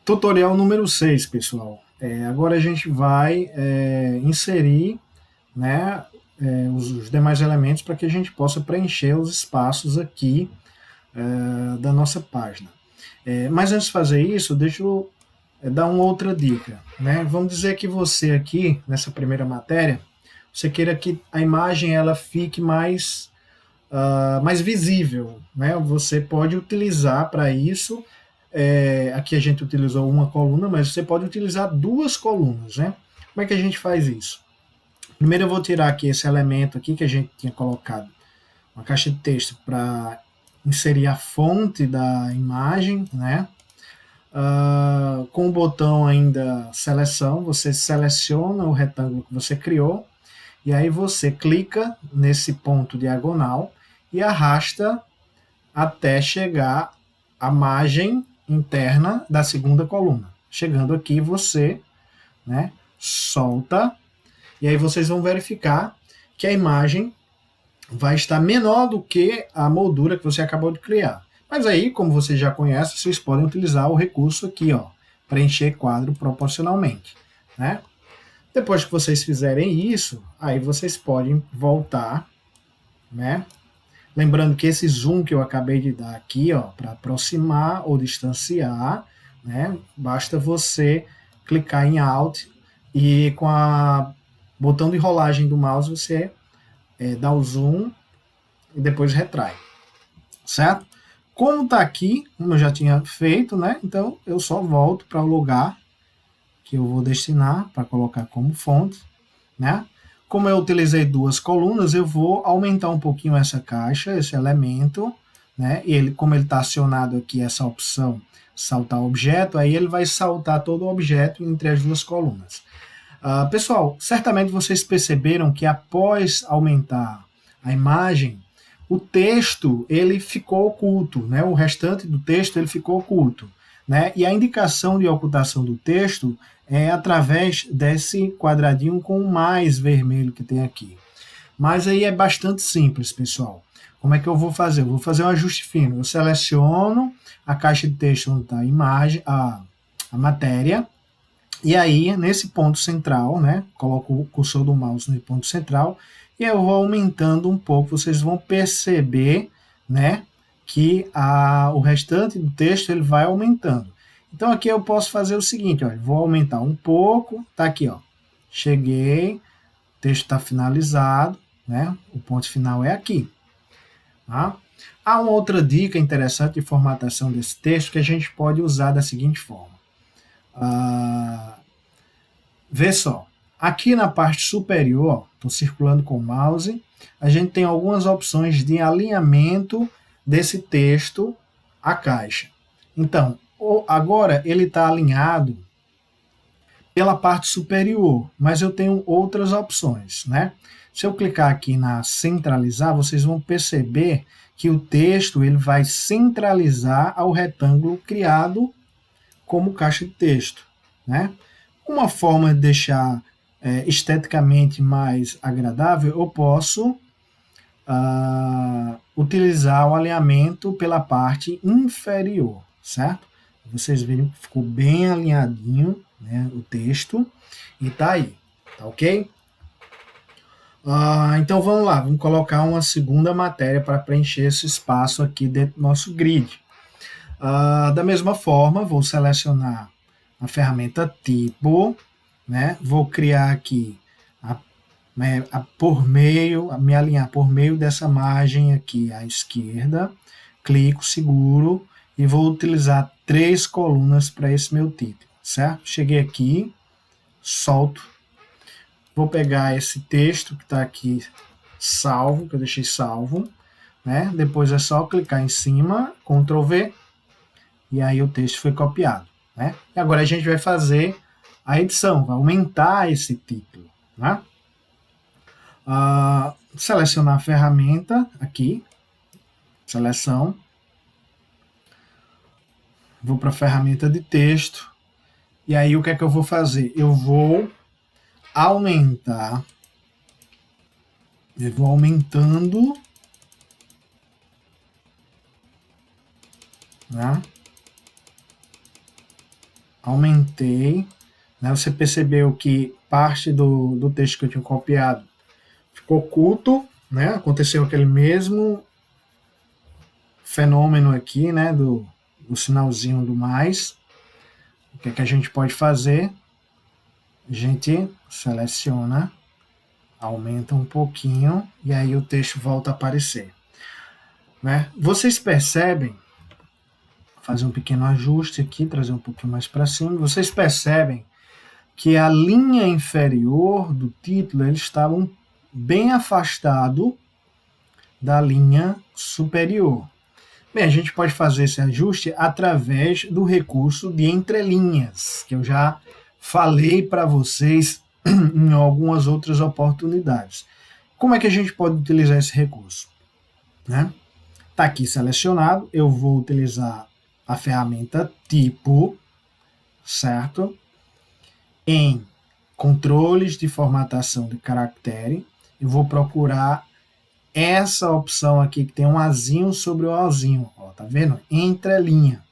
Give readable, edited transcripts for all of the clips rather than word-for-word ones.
Tutorial número 6, pessoal. Agora a gente vai inserir, né, os demais elementos para que a gente possa preencher os espaços aqui da nossa página. Mas antes de fazer isso, deixa eu dar uma outra dica. Né? Vamos dizer que você aqui, nessa primeira matéria, você queira que a imagem ela fique mais visível. Né? Você pode utilizar para isso, aqui a gente utilizou uma coluna, mas você pode utilizar duas colunas. Né? Como é que a gente faz isso? Primeiro eu vou tirar aqui esse elemento aqui que a gente tinha colocado, uma caixa de texto para inserir a fonte da imagem, né? Com o botão ainda seleção, você seleciona o retângulo que você criou, e aí você clica nesse ponto diagonal e arrasta até chegar à margem interna da segunda coluna. Chegando aqui, você, né, solta, e aí vocês vão verificar que a imagem vai estar menor do que a moldura que você acabou de criar. Mas aí, como você já conhece, vocês podem utilizar o recurso aqui, ó, preencher quadro proporcionalmente, né? Depois que vocês fizerem isso, aí vocês podem voltar, né? Lembrando que esse zoom que eu acabei de dar aqui, ó, para aproximar ou distanciar, né? Basta você clicar em Alt e com o botão de rolagem do mouse você dá o zoom e depois retrai, certo? Como está aqui, como eu já tinha feito, né? Então eu só volto para o lugar que eu vou destinar para colocar como fonte, né? Como eu utilizei duas colunas, eu vou aumentar um pouquinho essa caixa, esse elemento, né? E ele, como ele está acionado aqui essa opção saltar objeto, aí ele vai saltar todo o objeto entre as duas colunas. Pessoal, certamente vocês perceberam que após aumentar a imagem, o texto ele ficou oculto, né? O restante do texto ele ficou oculto, né? E a indicação de ocultação do texto é através desse quadradinho com o mais vermelho que tem aqui. Mas aí é bastante simples, pessoal. Como é que eu vou fazer? Eu vou fazer um ajuste fino. Eu seleciono a caixa de texto onde está a imagem, a matéria, e aí, nesse ponto central, né, coloco o cursor do mouse no ponto central e eu vou aumentando um pouco. Vocês vão perceber, né, que o restante do texto ele vai aumentando. Então aqui eu posso fazer o seguinte, olha, vou aumentar um pouco, tá aqui, ó, cheguei, o texto está finalizado, né, o ponto final é aqui. Tá? Há uma outra dica interessante de formatação desse texto que a gente pode usar da seguinte forma. Vê só, aqui na parte superior, estou circulando com o mouse, a gente tem algumas opções de alinhamento desse texto à caixa. Então, agora ele está alinhado pela parte superior, mas eu tenho outras opções, né? Se eu clicar aqui na centralizar, vocês vão perceber que o texto ele vai centralizar ao retângulo criado como caixa de texto, né? Uma forma de deixar esteticamente mais agradável, eu posso utilizar o alinhamento pela parte inferior, certo? Vocês viram que ficou bem alinhadinho, né, o texto, e tá aí, tá ok? Então vamos lá, vamos colocar uma segunda matéria para preencher esse espaço aqui dentro do nosso grid. Da mesma forma, vou selecionar a ferramenta tipo, né? Vou criar aqui me alinhar por meio dessa margem aqui à esquerda, clico, seguro e vou utilizar 3 colunas para esse meu título, certo? Cheguei aqui, solto, vou pegar esse texto que está aqui salvo, que eu deixei salvo, né? Depois é só clicar em cima, Ctrl V, e aí o texto foi copiado, né? E agora a gente vai fazer a edição, vai aumentar esse título, né? Selecionar a ferramenta aqui, seleção, vou para a ferramenta de texto, e aí o que é que eu vou fazer? Eu vou aumentar, eu vou aumentando, né? aumentei, né? Você percebeu que parte do texto que eu tinha copiado ficou oculto, né? Aconteceu aquele mesmo fenômeno aqui, né? Do sinalzinho do mais. O que é que a gente pode fazer? A gente seleciona, aumenta um pouquinho e aí o texto volta a aparecer, né? Vocês percebem, fazer um pequeno ajuste aqui, trazer um pouquinho mais para cima, vocês percebem que a linha inferior do título ele estava bem afastado da linha superior. Bem, a gente pode fazer esse ajuste através do recurso de entrelinhas, que eu já falei para vocês em algumas outras oportunidades. Como é que a gente pode utilizar esse recurso? Né? Está aqui selecionado, eu vou utilizar a ferramenta tipo, certo? Em controles de formatação de caractere, eu vou procurar essa opção aqui que tem um azinho sobre o Ozinho, ó, tá vendo? Entrelinha.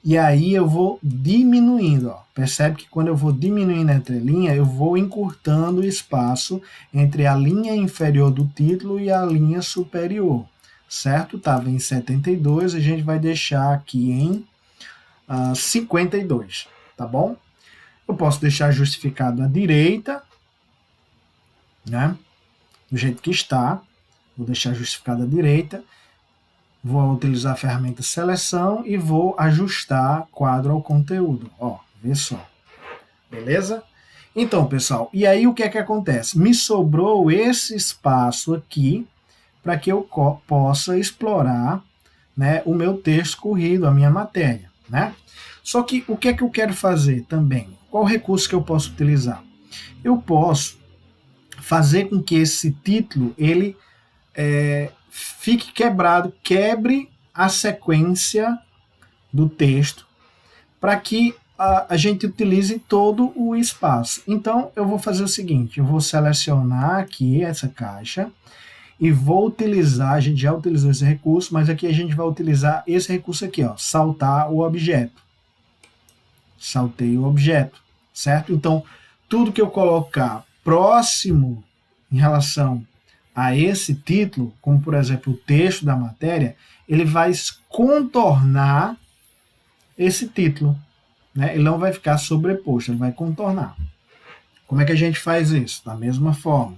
E aí eu vou diminuindo, ó. Percebe que quando eu vou diminuindo a entrelinha, eu vou encurtando o espaço entre a linha inferior do título e a linha superior, certo? Estava em 72, a gente vai deixar aqui em 52, tá bom? Eu posso deixar justificado à direita, né? Do jeito que está. Vou deixar justificado à direita. Vou utilizar a ferramenta seleção e vou ajustar quadro ao conteúdo. Ó, vê só. Beleza? Então, pessoal, e aí o que é que acontece? Me sobrou esse espaço aqui para que eu possa explorar, né, o meu texto corrido, a minha matéria, né? Só que o que é que eu quero fazer também? Qual recurso que eu posso utilizar? Eu posso fazer com que esse título ele fique quebrado, quebre a sequência do texto para que a gente utilize todo o espaço. Então, eu vou fazer o seguinte, eu vou selecionar aqui essa caixa e vou utilizar, a gente já utilizou esse recurso, mas aqui a gente vai utilizar esse recurso aqui, ó, saltar o objeto. Saltei o objeto, certo? Então, tudo que eu colocar próximo em relação a esse título, como por exemplo o texto da matéria, ele vai contornar esse título, né? Ele não vai ficar sobreposto, ele vai contornar. Como é que a gente faz isso? Da mesma forma,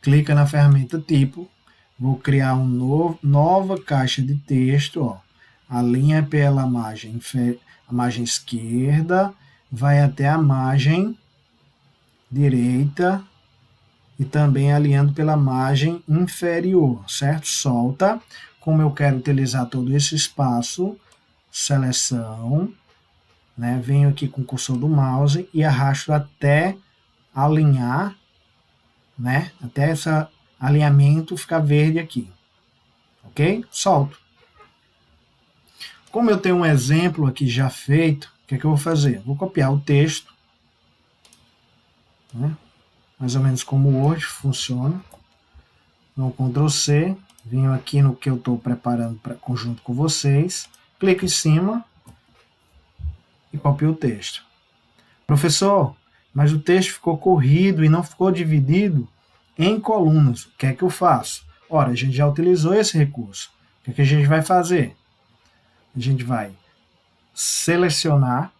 clica na ferramenta tipo, vou criar uma nova caixa de texto, ó. A linha pela margem esquerda, vai até a margem direita e também alinhando pela margem inferior, certo? Solta. Como eu quero utilizar todo esse espaço, seleção, né? Venho aqui com o cursor do mouse e arrasto até alinhar, né? Até esse alinhamento ficar verde aqui, ok? Solto. Como eu tenho um exemplo aqui já feito, o que é que eu vou fazer? Vou copiar o texto, né? Mais ou menos como o Word funciona. Então, Ctrl C, venho aqui no que eu estou preparando junto com vocês, clico em cima e copio o texto. Professor, mas o texto ficou corrido e não ficou dividido em colunas. O que é que eu faço? Ora, a gente já utilizou esse recurso. O que é que a gente vai fazer? A gente vai selecionar,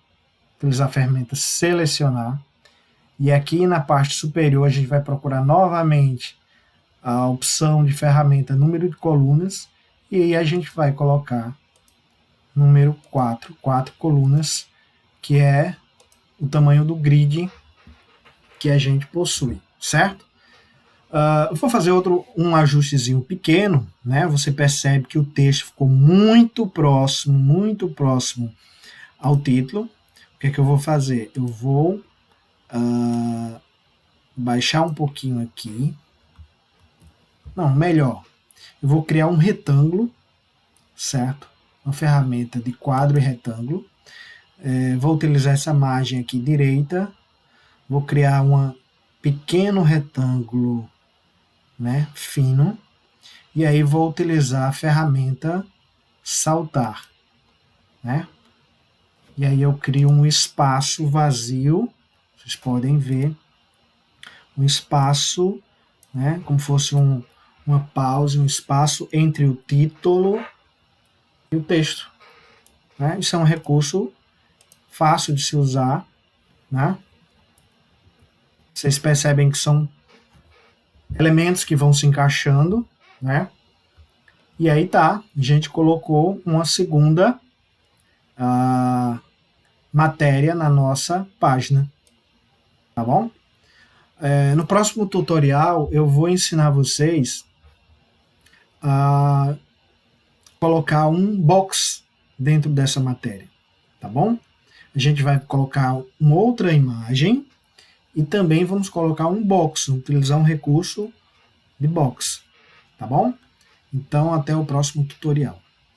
utilizar a ferramenta selecionar, e aqui na parte superior a gente vai procurar novamente a opção de ferramenta número de colunas, e aí a gente vai colocar número 4 colunas, que é o tamanho do grid que a gente possui, certo? Eu vou fazer um ajustezinho pequeno, né? Você percebe que o texto ficou muito próximo ao título. O que é que eu vou fazer? Eu vou baixar um pouquinho aqui. Não, melhor. Eu vou criar um retângulo, certo? Uma ferramenta de quadro e retângulo. Vou utilizar essa margem aqui direita. Vou criar um pequeno retângulo, né, fino. E aí vou utilizar a ferramenta saltar, né? e aí eu crio um espaço vazio, vocês podem ver, um espaço, né, como fosse uma pausa, um espaço entre o título e o texto. Né? Isso é um recurso fácil de se usar, né? Vocês percebem que são elementos que vão se encaixando, né? E aí tá, a gente colocou uma segunda matéria na nossa página, tá bom? No próximo tutorial eu vou ensinar vocês a colocar um box dentro dessa matéria, tá bom? A gente vai colocar uma outra imagem e também vamos colocar um box, utilizar um recurso de box, tá bom? Então até o próximo tutorial.